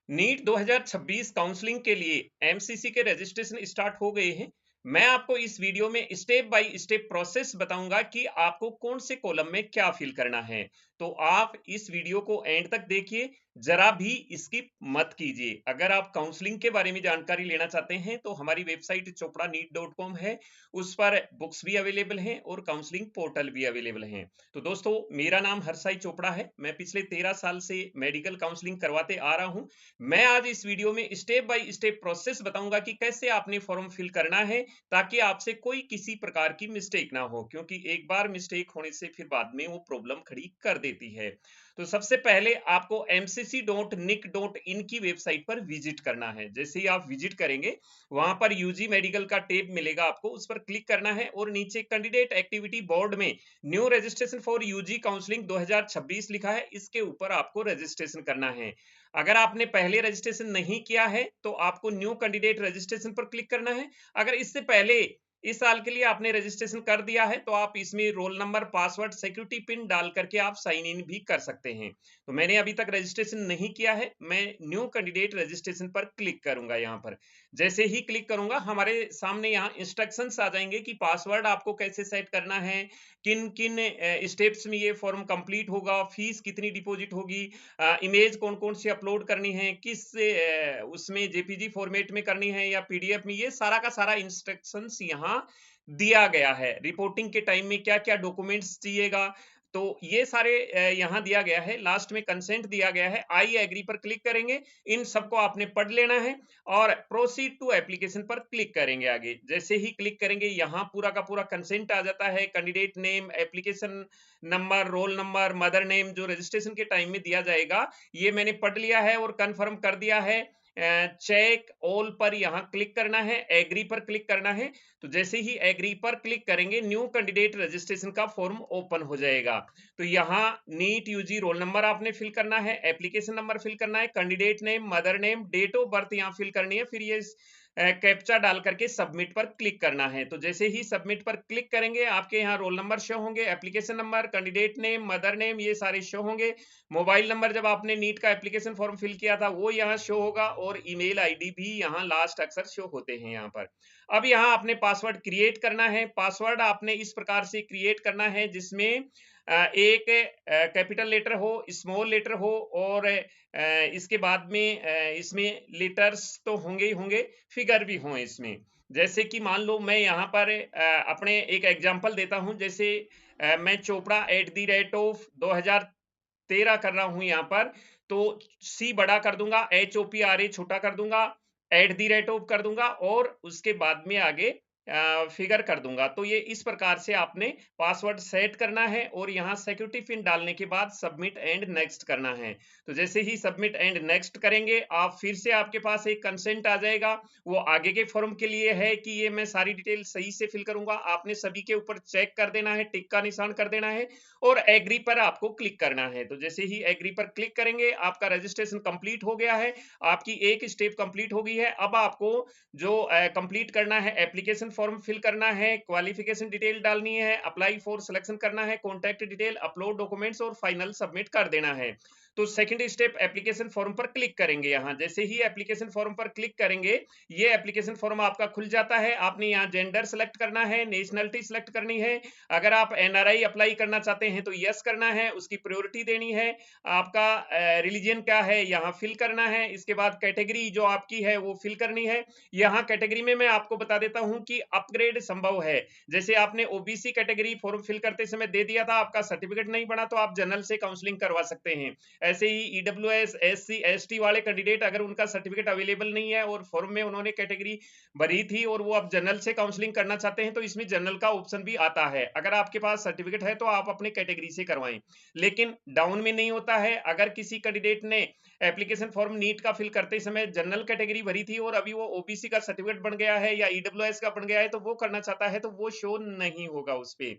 NEET 2026 counselling के लिए MCC के रजिस्ट्रेशन स्टार्ट हो गए हैं। मैं आपको इस वीडियो में स्टेप बाय स्टेप प्रोसेस बताऊंगा कि आपको कौन से कॉलम में क्या फिल करना है। तो आप इस वीडियो को एंड तक देखिए, जरा भी स्किप मत कीजिए। अगर आप काउंसलिंग के बारे में जानकारी लेना चाहते हैं तो हमारी वेबसाइट chopra.neet.com है। उस पर बुक्स भी अवेलेबल हैं और काउंसलिंग पोर्टल भी अवेलेबल हैं। तो दोस्तों, मेरा नाम हरसाई चोपड़ा है। मैं पिछले 13 साल से मेडिकल काउंसलिंग करवाते आ रहा हूं। मैं आज इस वीडियो में स्टेप बाय स्टेप प्रोसेस बताऊंगा कि कैसे आपने फॉर्म फिल करना है, ताकि आपसे कोई किसी प्रकार की मिस्टेक ना हो, क्योंकि एक बार मिस्टेक होने से फिर बाद में वो प्रॉब्लम खड़ी कर देती है। तो सबसे पहले आपको mcc.nic.in की वेबसाइट पर विजिट करना है। जैसे ही आप विजिट करेंगे, वहां पर यूजी मेडिकल का टैब मिलेगा, आपको उस पर क्लिक करना है और नीचे कैंडिडेट एक्टिविटी बोर्ड में new registration for UG counselling 2026 लिखा है, इसके ऊपर आपको रजिस्ट्रेशन करना है। अगर आपने पहले रजिस्ट्रेशन नहीं किया है तो आपको न्यू कैंडिडेट रजिस्ट्रेशन पर क्लिक करना है। अगर इससे पहले इस साल के लिए आपने रजिस्ट्रेशन कर दिया है तो आप इसमें roll number, password, security pin डाल करके आप साइन इन भी कर सकते हैं। तो मैंने अभी तक रजिस्ट्रेशन नहीं किया है, मैं न्यू कैंडिडेट रजिस्ट्रेशन पर क्लिक करूंगा। यहाँ पर जैसे ही क्लिक करूंगा, हमारे सामने यहाँ इंस्ट्रक्शंस आ जाएंगे कि पासवर्ड आपको कैसे सेट करना है, किन किन स्टेप्स में ये फॉर्म कंप्लीट होगा, फीस कितनी डिपॉजिट होगी, इमेज कौन कौन सी अपलोड करनी है, किस उसमें जेपीजी फॉर्मेट में करनी है या पीडीएफ में, ये सारा का सारा इंस्ट्रक्शंस यहाँ दिया गया है। रिपोर्टिंग के टाइम में क्या क्या डॉक्यूमेंट्स चाहिएगा, तो ये सारे यहाँ दिया गया है। लास्ट में कंसेंट दिया गया है, आई एग्री पर क्लिक करेंगे। इन सबको आपने पढ़ लेना है और प्रोसीड टू एप्लीकेशन पर क्लिक करेंगे। आगे जैसे ही क्लिक करेंगे, यहाँ पूरा का पूरा कंसेंट आ जाता है। Candidate name, application number, roll number, mother name, जो रजिस्ट्रेशन के टाइम में दिया जाएगा, ये मैंने पढ़ लिया है और कंफर्म कर दिया है। चेक ऑल पर यहाँ क्लिक करना है, एग्री पर क्लिक करना है। तो जैसे ही एग्री पर क्लिक करेंगे, न्यू कैंडिडेट रजिस्ट्रेशन का फॉर्म ओपन हो जाएगा। तो यहाँ नीट यूजी रोल नंबर आपने फिल करना है, एप्लीकेशन नंबर फिल करना है, candidate name, mother name, date of birth यहाँ फिल करनी है। फिर ये कैप्चा डाल करके सबमिट पर क्लिक करना है। तो जैसे ही सबमिट पर क्लिक करेंगे, आपके यहाँ रोल नंबर शो होंगे, application number, candidate name, mother name, ये सारे शो होंगे। मोबाइल नंबर जब आपने नीट का एप्लीकेशन फॉर्म फिल किया था वो यहाँ शो होगा और ईमेल आईडी भी यहाँ लास्ट अक्सर शो होते हैं यहाँ पर। अब यहाँ आपने पासवर्ड क्रिएट करना है। पासवर्ड आपने इस प्रकार से क्रिएट करना है जिसमें एक कैपिटल लेटर हो, स्मॉल लेटर हो और इसके बाद में इसमें लेटर्स तो होंगे ही होंगे, फिगर भी हों इसमें। जैसे कि मान लो मैं यहाँ पर अपने एक एग्जांपल देता हूँ। जैसे मैं चोपड़ा @2013 कर रहा हूँ यहाँ पर, तो सी बड़ा कर दूंगा, HOPRA छोटा कर दूंगा, @ कर दूंगा और उसके बाद में आगे फिगर कर दूंगा। तो ये इस प्रकार से आपने पासवर्ड सेट करना है और यहाँ सिक्योरिटी पिन डालने के बाद सबमिट एंड नेक्स्ट करना है। तो जैसे ही सबमिट एंड नेक्स्ट करेंगे, आप फिर से आपके पास एक कंसेंट आ जाएगा। वो आगे के फॉर्म के लिए है कि ये मैं सारी डिटेल सही से फिल करूंगा। आपने सभी के ऊपर चेक कर देना है, टिक का निशान कर देना है और एग्री पर आपको क्लिक करना है। तो जैसे ही एग्री पर क्लिक करेंगे, आपका रजिस्ट्रेशन कंप्लीट हो गया है, आपकी एक स्टेप कंप्लीट हो गई है। अब आपको जो कंप्लीट करना है, एप्लीकेशन फॉर्म फिल करना है, क्वालिफिकेशन डिटेल डालनी है, अप्लाई फॉर सिलेक्शन करना है, कॉन्टैक्ट डिटेल, अपलोड डॉक्यूमेंट्स और फाइनल सबमिट कर देना है। तो सेकंड स्टेप एप्लीकेशन फॉर्म पर क्लिक करेंगे। यहाँ जैसे ही एप्लीकेशन फॉर्म पर क्लिक करेंगे, ये एप्लीकेशन फॉर्म आपका खुल जाता है। आपने यहाँ जेंडर सेलेक्ट करना है, नेशनलिटी सेलेक्ट करनी है। अगर आप एनआरआई अप्लाई करना चाहते हैं तो यस करना है, उसकी प्रायोरिटी देनी है। आपका रिलीजन क्या है यहाँ फिल करना है। इसके बाद कैटेगरी जो आपकी है वो फिल करनी है। यहाँ कैटेगरी में मैं आपको बता देता हूं कि अपग्रेड संभव है। जैसे आपने ओबीसी कैटेगरी फॉर्म फिल करते समय दे दिया था, आपका सर्टिफिकेट नहीं बना, तो आप जनरल से काउंसलिंग करवा सकते हैं। ऐसे ही ईडब्ल्यूएस, एससी, एसटी वाले कैंडिडेट अगर उनका सर्टिफिकेट अवेलेबल नहीं है और फॉर्म में उन्होंने कैटेगरी भरी थी और वो अब जनरल से काउंसलिंग करना चाहते हैं, तो इसमें जनरल का ऑप्शन भी आता है। अगर आपके पास सर्टिफिकेट है तो आप अपने कैटेगरी से करवाएं, लेकिन डाउन में नहीं होता है। अगर किसी कैंडिडेट ने एप्लीकेशन फॉर्म नीट का फिल करते समय जनरल कैटेगरी भरी थी और अभी वो ओबीसी का सर्टिफिकेट बन गया है या ईडब्ल्यूएस का बन गया है, तो वो करना चाहता है, तो वो शो नहीं होगा उस पे।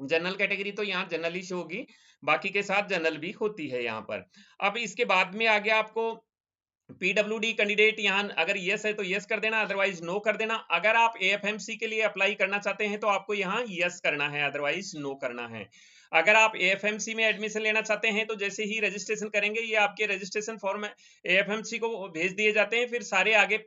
जनरल कैटेगरी तो यहाँ जनरल ही शो होगी, बाकी के साथ जनरल भी होती है यहाँ पर। अब इसके बाद में आ गया आपको पीडब्ल्यूडी कैंडिडेट यहाँ अगर यस है तो यस कर देना, अदरवाइज नो कर देना। अगर आप एएफएमसी के लिए अप्लाई करना चाहते हैं तो आपको यहाँ यस करना है, अदरवाइज नो करना है। अगर आप एएफएमसी में एडमिशन लेना चाहते हैं तो जैसे ही रजिस्ट्रेशन करेंगे, ये आपके रजिस्ट्रेशन फॉर्म एएफएमसी को भेज दिए जाते हैं। फिर सारे आगे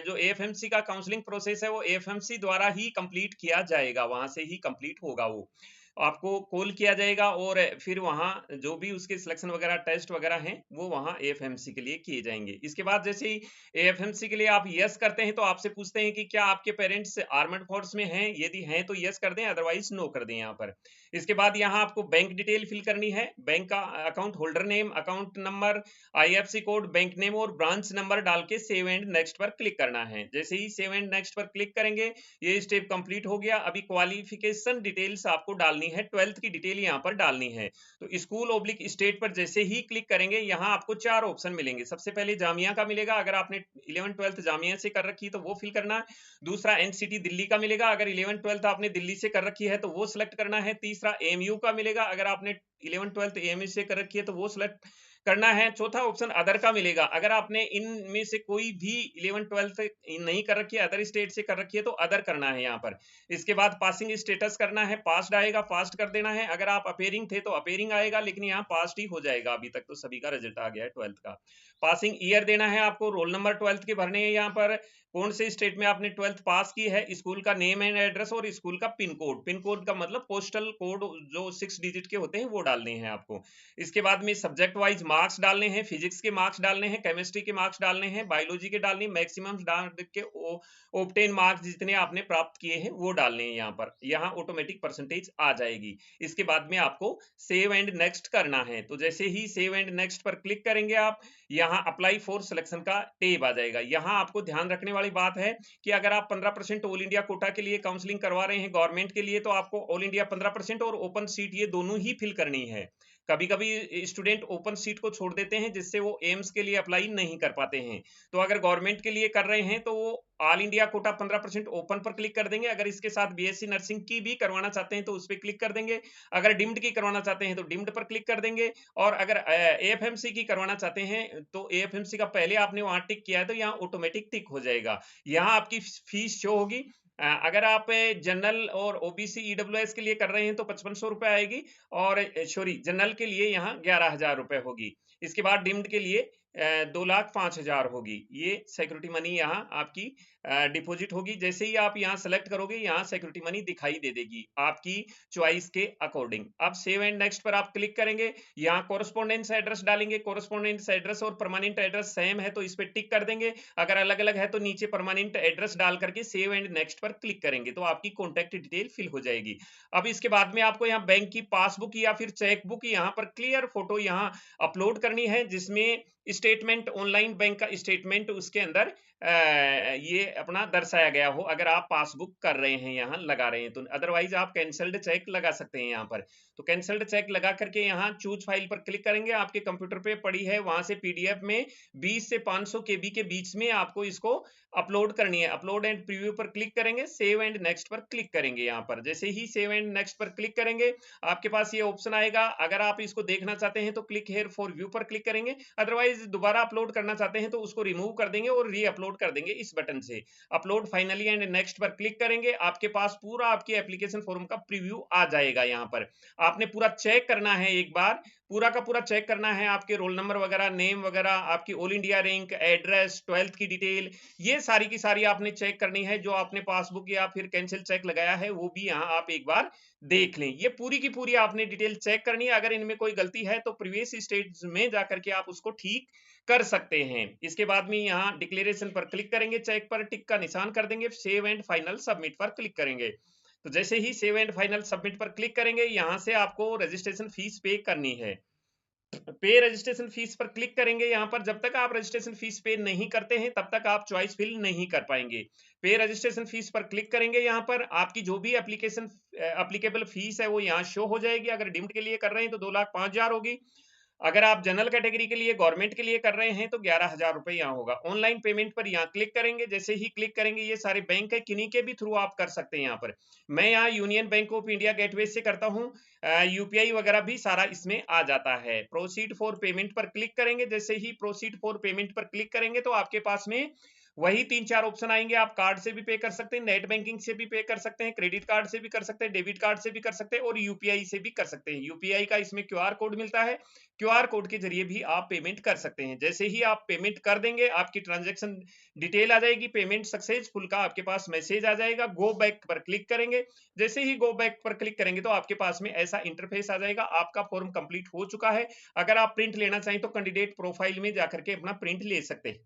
जो एएफएमसी का काउंसलिंग प्रोसेस है वो एएफएमसी द्वारा ही कंप्लीट किया जाएगा, वहां से ही कंप्लीट होगा। वो आपको कॉल किया जाएगा और फिर वहाँ जो भी उसके सिलेक्शन वगैरह टेस्ट वगैरह हैं वो वहाँ एएफएमसी के लिए किए जाएंगे। इसके बाद जैसे ही एएफएमसी के लिए आप यस करते हैं तो आपसे पूछते हैं कि क्या आपके पेरेंट्स आर्मड फोर्स में हैं, यदि हैं तो यस कर दें, अदरवाइज नो कर दें यहाँ पर। इसके बाद यहाँ आपको बैंक डिटेल फिल करनी है, बैंक का account holder name, account number, IFSC code, bank name और ब्रांच नंबर डाल के सेव एंड नेक्स्ट पर क्लिक करना है। जैसे ही सेव एंड नेक्स्ट पर क्लिक करेंगे ये स्टेप कंप्लीट हो गया। अभी क्वालिफिकेशन डिटेल्स आपको डालनी है, 12th की डिटेल यहाँ पर डालनी है। तो स्कूल ओब्लिक स्टेट पर जैसे ही क्लिक करेंगे यहाँ आपको 4 ऑप्शन मिलेंगे। सबसे पहले जामिया का मिलेगा, अगर आपने 11 12th जामिया से कर रखी है तो वो फिल करना है। दूसरा एनसीटी दिल्ली का मिलेगा, अगर 11 12th आपने दिल्ली से कर रखी है तो वो सिलेक्ट करना है। तीसरा एएमयू का मिलेगा, अगर आपने 11 12th एएमयू से कर रखी है तो वो सिलेक्ट करना है। चौथा ऑप्शन अदर का मिलेगा, अगर आपने इनमें से कोई भी 11 12th नहीं कर रखी है, अदर स्टेट से कर रखी है तो अदर करना है यहाँ पर। इसके बाद पासिंग स्टेटस करना है, पास्ड आएगा पास्ट कर देना है। अगर आप अपेयरिंग थे तो अपेयरिंग आएगा, लेकिन यहाँ पास्ट ही हो जाएगा। अभी तक तो सभी का रिजल्ट आ गया है 12th का। पासिंग ईयर देना है आपको, रोल नंबर 12th के भरने हैं यहाँ पर, कौन से स्टेट में आपने 12th पास की है, स्कूल का नेम एंड एड्रेस और स्कूल का पिन कोड। पिन कोड का मतलब पोस्टल कोड जो 6 डिजिट के होते हैं वो डालने हैं आपको। इसके बाद में सब्जेक्ट वाइज मार्क्स डालने हैं, फिजिक्स के मार्क्स डालने हैं, केमिस्ट्री के मार्क्स डालने हैं, बायोलॉजी के डालने, मैक्सिमम डाल के ऑब्टेन मार्क्स जितने आपने प्राप्त किए हैं वो डालने हैं यहाँ पर। यहाँ ऑटोमेटिक परसेंटेज आ जाएगी। इसके बाद में आपको सेव एंड नेक्स्ट करना है। तो जैसे ही सेव एंड नेक्स्ट पर क्लिक करेंगे आप, यहाँ अप्लाई फॉर सिलेक्शन का टेब आ जाएगा। यहाँ आपको ध्यान रखने वाली बात है कि अगर आप 15% ऑल इंडिया कोटा के लिए काउंसलिंग करवा रहे हैं गवर्नमेंट के लिए, तो आपको ऑल इंडिया 15% और ओपन सीट ये दोनों ही फिल करनी है। कभी कभी स्टूडेंट ओपन सीट को छोड़ देते हैं जिससे वो एम्स के लिए अप्लाई नहीं कर पाते हैं। तो अगर गवर्नमेंट के लिए कर रहे हैं तो वो ऑल इंडिया कोटा 15% ओपन पर क्लिक कर देंगे। अगर इसके साथ बीएससी नर्सिंग की भी करवाना चाहते हैं तो उस पर क्लिक कर देंगे। अगर डिम्ड की करवाना चाहते हैं तो डिम्ड पर क्लिक कर देंगे। और अगर एएफएमसी की करवाना चाहते हैं तो एएफएमसी का पहले आपने वहां टिक किया है तो यहाँ ऑटोमेटिक टिक हो जाएगा। यहाँ आपकी फीस शो होगी। अगर आप जनरल और ओबीसी ईडब्ल्यूएस के लिए कर रहे हैं तो 5500 रुपए आएगी, और सॉरी जनरल के लिए यहाँ 11,000 रुपए होगी। इसके बाद डिम्ड के लिए 2,05,000 होगी। ये सिक्योरिटी मनी यहाँ आपकी डिपॉजिट होगी। जैसे ही आप यहाँ सेलेक्ट करोगे यहाँ सिक्योरिटी मनी दिखाई दे देगी आपकी चॉइस के अकॉर्डिंग। अब सेव एंड नेक्स्ट पर आप क्लिक करेंगे, यहाँ कोरस्पोंडेंस एड्रेस डालेंगे। कोरस्पोंडेंस एड्रेस और परमानेंट एड्रेस सेम है तो इस पर टिक कर देंगे। अगर अलग अलग है तो नीचे परमानेंट एड्रेस डाल करके सेव एंड नेक्स्ट पर क्लिक करेंगे तो आपकी कॉन्टैक्ट डिटेल फिल हो जाएगी। अब इसके बाद में आपको यहाँ बैंक की पासबुक या फिर चेकबुक यहाँ पर क्लियर फोटो यहाँ अपलोड करनी है, जिसमें स्टेटमेंट ऑनलाइन बैंक का स्टेटमेंट उसके अंदर ये अपना दर्शाया गया हो, अगर आप पासबुक कर रहे हैं यहाँ लगा रहे हैं तो। अदरवाइज आप कैंसल्ड चेक लगा सकते हैं यहाँ पर। तो कैंसल्ड चेक लगा करके यहाँ चूज फाइल पर क्लिक करेंगे। आपके कंप्यूटर पे पड़ी है, वहां से पीडीएफ में 20 से 500 केबी के बीच में आपको इसको अपलोड करनी है। अपलोड एंड प्रीव्यू पर क्लिक करेंगे, सेव एंड नेक्स्ट पर क्लिक करेंगे। यहाँ पर जैसे ही सेव एंड नेक्स्ट पर क्लिक करेंगे आपके पास ये ऑप्शन आएगा। अगर आप इसको देखना चाहते हैं तो क्लिक हेयर फॉर व्यू पर क्लिक करेंगे, अदरवाइज दोबारा अपलोड करना चाहते हैं तो उसको रिमूव कर देंगे और री अपलोड कर देंगे इस बटन से। अपलोड फाइनली एंड नेक्स्ट पर क्लिक करेंगे, आपके पास पूरा आपके एप्लीकेशन फॉर्म का प्रीव्यू आ जाएगा। यहाँ पर आपने पूरा चेक करना है, एक बार पूरा का पूरा चेक करना है। आपके रोल नंबर वगैरह, नेम वगैरह, आपकी all India rank, address, 12th की डिटेल, ये सारी की सारी आपने चेक करनी है। जो आपने पासबुक या फिर कैंसिल चेक लगाया है वो भी यहाँ आप एक बार देख लें। ये पूरी की पूरी आपने डिटेल चेक करनी है। अगर इनमें कोई गलती है तो प्रीवियस स्टेज में जाकर के आप उसको ठीक कर सकते हैं। इसके बाद में यहाँ डिक्लेरेशन पर क्लिक करेंगे, चेक पर टिक का निशान कर देंगे, सेव एंड फाइनल सबमिट पर क्लिक करेंगे। तो जैसे ही सेव एंड फाइनल सबमिट पर क्लिक करेंगे यहाँ से आपको रजिस्ट्रेशन फीस पे करनी है। पे रजिस्ट्रेशन फीस पर क्लिक करेंगे। यहाँ पर जब तक आप रजिस्ट्रेशन फीस पे नहीं करते हैं तब तक आप चॉइस फिल नहीं कर पाएंगे। पे रजिस्ट्रेशन फीस पर क्लिक करेंगे, यहाँ पर आपकी जो भी एप्लीकेबल फीस है वो यहाँ शो हो जाएगी। अगर डिम्ड के लिए कर रहे हैं तो 2,05,000 होगी। अगर आप जनरल कैटेगरी के लिए गवर्नमेंट के लिए कर रहे हैं तो 11,000 रुपए यहाँ होगा। ऑनलाइन पेमेंट पर यहाँ क्लिक करेंगे, जैसे ही क्लिक करेंगे ये सारे बैंक है, किन्हीं के भी थ्रू आप कर सकते हैं। यहाँ पर मैं यहाँ union bank of India gateway से करता हूँ, यूपीआई वगैरह भी सारा इसमें आ जाता है। प्रोसीड फॉर पेमेंट पर क्लिक करेंगे, जैसे ही प्रोसीड फॉर पेमेंट पर क्लिक करेंगे तो आपके पास में वही 3-4 ऑप्शन आएंगे। आप कार्ड से भी पे कर सकते हैं, नेट बैंकिंग से भी पे कर सकते हैं, क्रेडिट कार्ड से भी कर सकते हैं, डेबिट कार्ड से भी कर सकते हैं और यूपीआई से भी कर सकते हैं। यूपीआई का इसमें क्यूआर कोड मिलता है, क्यूआर कोड के जरिए भी आप पेमेंट कर सकते हैं। जैसे ही आप पेमेंट कर देंगे आपकी ट्रांजैक्शन डिटेल आ जाएगी, पेमेंट सक्सेसफुल का आपके पास मैसेज आ जाएगा। गो बैक पर क्लिक करेंगे, जैसे ही गो बैक पर क्लिक करेंगे तो आपके पास में ऐसा इंटरफेस आ जाएगा, आपका फॉर्म कंप्लीट हो चुका है। अगर आप प्रिंट लेना चाहें तो कैंडिडेट प्रोफाइल में जाकर के अपना प्रिंट ले सकते हैं।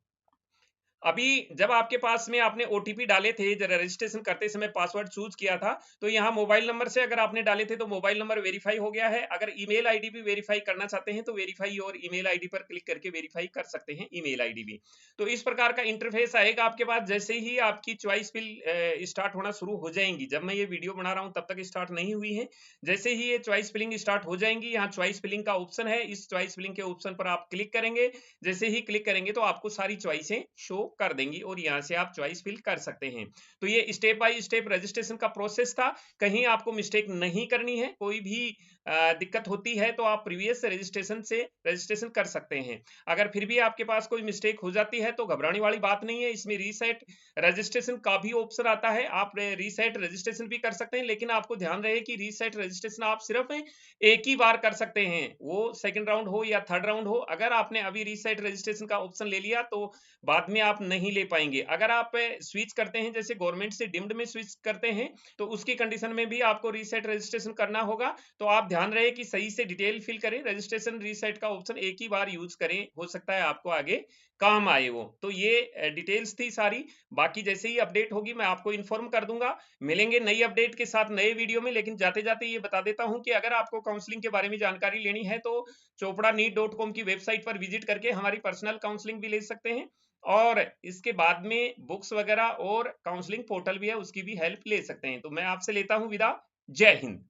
अभी जब आपके पास में आपने ओटीपी डाले थे, जब रजिस्ट्रेशन करते समय पासवर्ड चूज किया था, तो यहाँ मोबाइल नंबर से अगर आपने डाले थे तो मोबाइल नंबर वेरीफाई हो गया है। अगर ईमेल आईडी भी वेरीफाई करना चाहते हैं तो वेरीफाई और ईमेल आईडी पर क्लिक करके वेरीफाई कर सकते हैं ईमेल आईडी भी। तो इस प्रकार का इंटरफेस आएगा आपके पास। जैसे ही आपकी चॉइस फिल स्टार्ट होना शुरू हो जाएंगी, जब मैं ये वीडियो बना रहा हूँ तब तक स्टार्ट नहीं हुई है, जैसे ही ये चॉइस फिलिंग स्टार्ट हो जाएंगी, यहाँ चॉइस फिलिंग का ऑप्शन है, इस चॉइस फिलिंग के ऑप्शन पर आप क्लिक करेंगे। जैसे ही क्लिक करेंगे तो आपको सारी चॉइसें शो कर देंगी और यहाँ से आप चॉइस फिल कर सकते हैं। तो ये स्टेप बाय स्टेप रजिस्ट्रेशन का प्रोसेस था, कहीं आपको मिस्टेक नहीं करनी है। कोई भी दिक्कत होती है तो आप प्रीवियस रजिस्ट्रेशन से रजिस्ट्रेशन कर सकते हैं। अगर फिर भी आपके पास कोई मिस्टेक हो जाती है तो घबराने वाली बात नहीं है, इसमें रीसेट रजिस्ट्रेशन का भी ऑप्शन आता है, आप रीसेट रजिस्ट्रेशन भी कर सकते हैं। लेकिन आपको ध्यान रहे कि रीसेट रजिस्ट्रेशन आप सिर्फ एक ही बार कर सकते हैं, वो सेकंड राउंड हो या थर्ड राउंड हो। अगर आपने अभी रीसेट रजिस्ट्रेशन का ऑप्शन ले लिया तो बाद में आप नहीं ले पाएंगे। अगर आप स्विच करते हैं, जैसे गवर्नमेंट से डिम्ड में स्विच करते हैं, तो उसकी कंडीशन में भी आपको रीसेट रजिस्ट्रेशन करना होगा। तो आप ध्यान रहे कि सही से डिटेल फिल करें, रजिस्ट्रेशन रीसेट का ऑप्शन एक ही बार यूज करें, हो सकता है आपको आगे काम आए वो। तो ये डिटेल्स थी सारी, बाकी जैसे ही अपडेट होगी मैं आपको इन्फॉर्म कर दूंगा। मिलेंगे नई अपडेट के साथ नए वीडियो में। लेकिन जाते जाते ये बता देता हूं कि अगर आपको काउंसलिंग के बारे में जानकारी लेनी है तो chopraneet.com की वेबसाइट पर विजिट करके हमारी पर्सनल काउंसलिंग भी ले सकते हैं, और इसके बाद में बुक्स वगैरह और काउंसलिंग पोर्टल भी है, उसकी भी हेल्प ले सकते हैं। तो मैं आपसे लेता हूं विदा। जय हिंद।